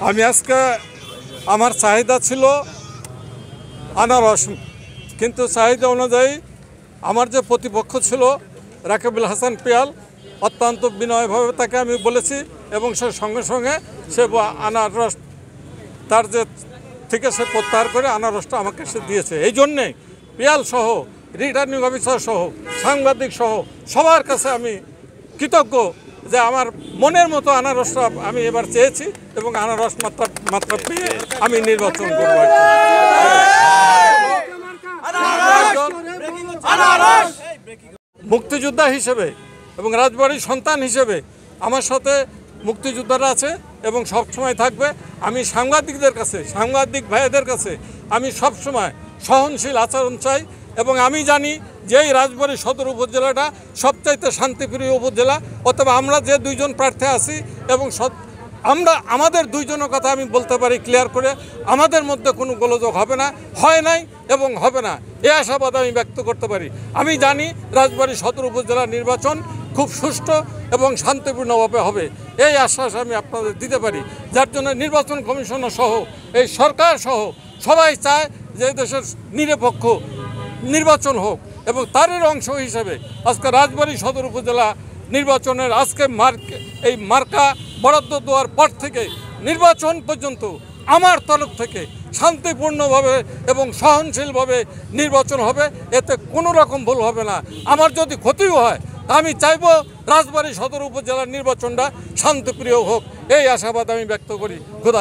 আমি আজকে আমার চাহিদা ছিল আনারস, কিন্তু চাহিদা অনুযায়ী আমার যে প্রতিপক্ষ ছিল রাকিবুল হাসান পিয়াল, অত্যন্ত বিনয়ভাবে তাকে আমি বলেছি এবং সে সঙ্গে সঙ্গে সে আনারস তার যে থেকে সে প্রত্যাহার করে আনারসটা আমাকে সে দিয়েছে। এই জন্যে পিয়াল সহ, রিটার্নিং অফিসার সহ, সাংবাদিক সহ সবার কাছে আমি কৃতজ্ঞ যে আমার মনের মতো আনারসটা আমি এবার চেয়েছি এবং আনারস মাত্রা পেয়ে আমি নির্বাচন করব। মুক্তিযোদ্ধা হিসেবে এবং রাজবাড়ির সন্তান হিসেবে আমার সাথে মুক্তিযোদ্ধারা আছে এবং সবসময় থাকবে। আমি সাংবাদিকদের কাছে, সাংবাদিক ভাইদের কাছে আমি সবসময় সহনশীল আচরণ চাই এবং আমি জানি যে এই রাজবাড়ী সদর উপজেলাটা সবচাইতে শান্তিপ্রিয় উপজেলা। অথবা আমরা যে দুইজন প্রার্থী আছি এবং আমাদের দুইজনের কথা আমি বলতে পারি ক্লিয়ার করে, আমাদের মধ্যে কোনো গোলযোগ হবে না, হয় নাই এবং হবে না, এই আশাবাদ আমি ব্যক্ত করতে পারি। আমি জানি রাজবাড়ী সদর উপজেলার নির্বাচন খুব সুষ্ঠু এবং শান্তিপূর্ণভাবে হবে, এই আশ্বাস আমি আপনাদের দিতে পারি। যার জন্য নির্বাচন কমিশনার সহ এই সরকার সহ সবাই চায় যে দেশের নিরপেক্ষ নির্বাচন হোক এবং তারই অংশ হিসেবে আজকে রাজবাড়ী সদর উপজেলা নির্বাচনের আজকে এই মার্কা বরাদ্দ দেওয়ার পর থেকে নির্বাচন পর্যন্ত আমার তরফ থেকে শান্তিপূর্ণভাবে এবং সহনশীলভাবে নির্বাচন হবে, এতে কোনো রকম ভুল হবে না। আমার যদি ক্ষতিও হয় আমি চাইব রাজবাড়ী সদর উপজেলার নির্বাচনটা শান্তিপ্রিয় হোক, এই আশাবাদ আমি ব্যক্ত করি। খোদা।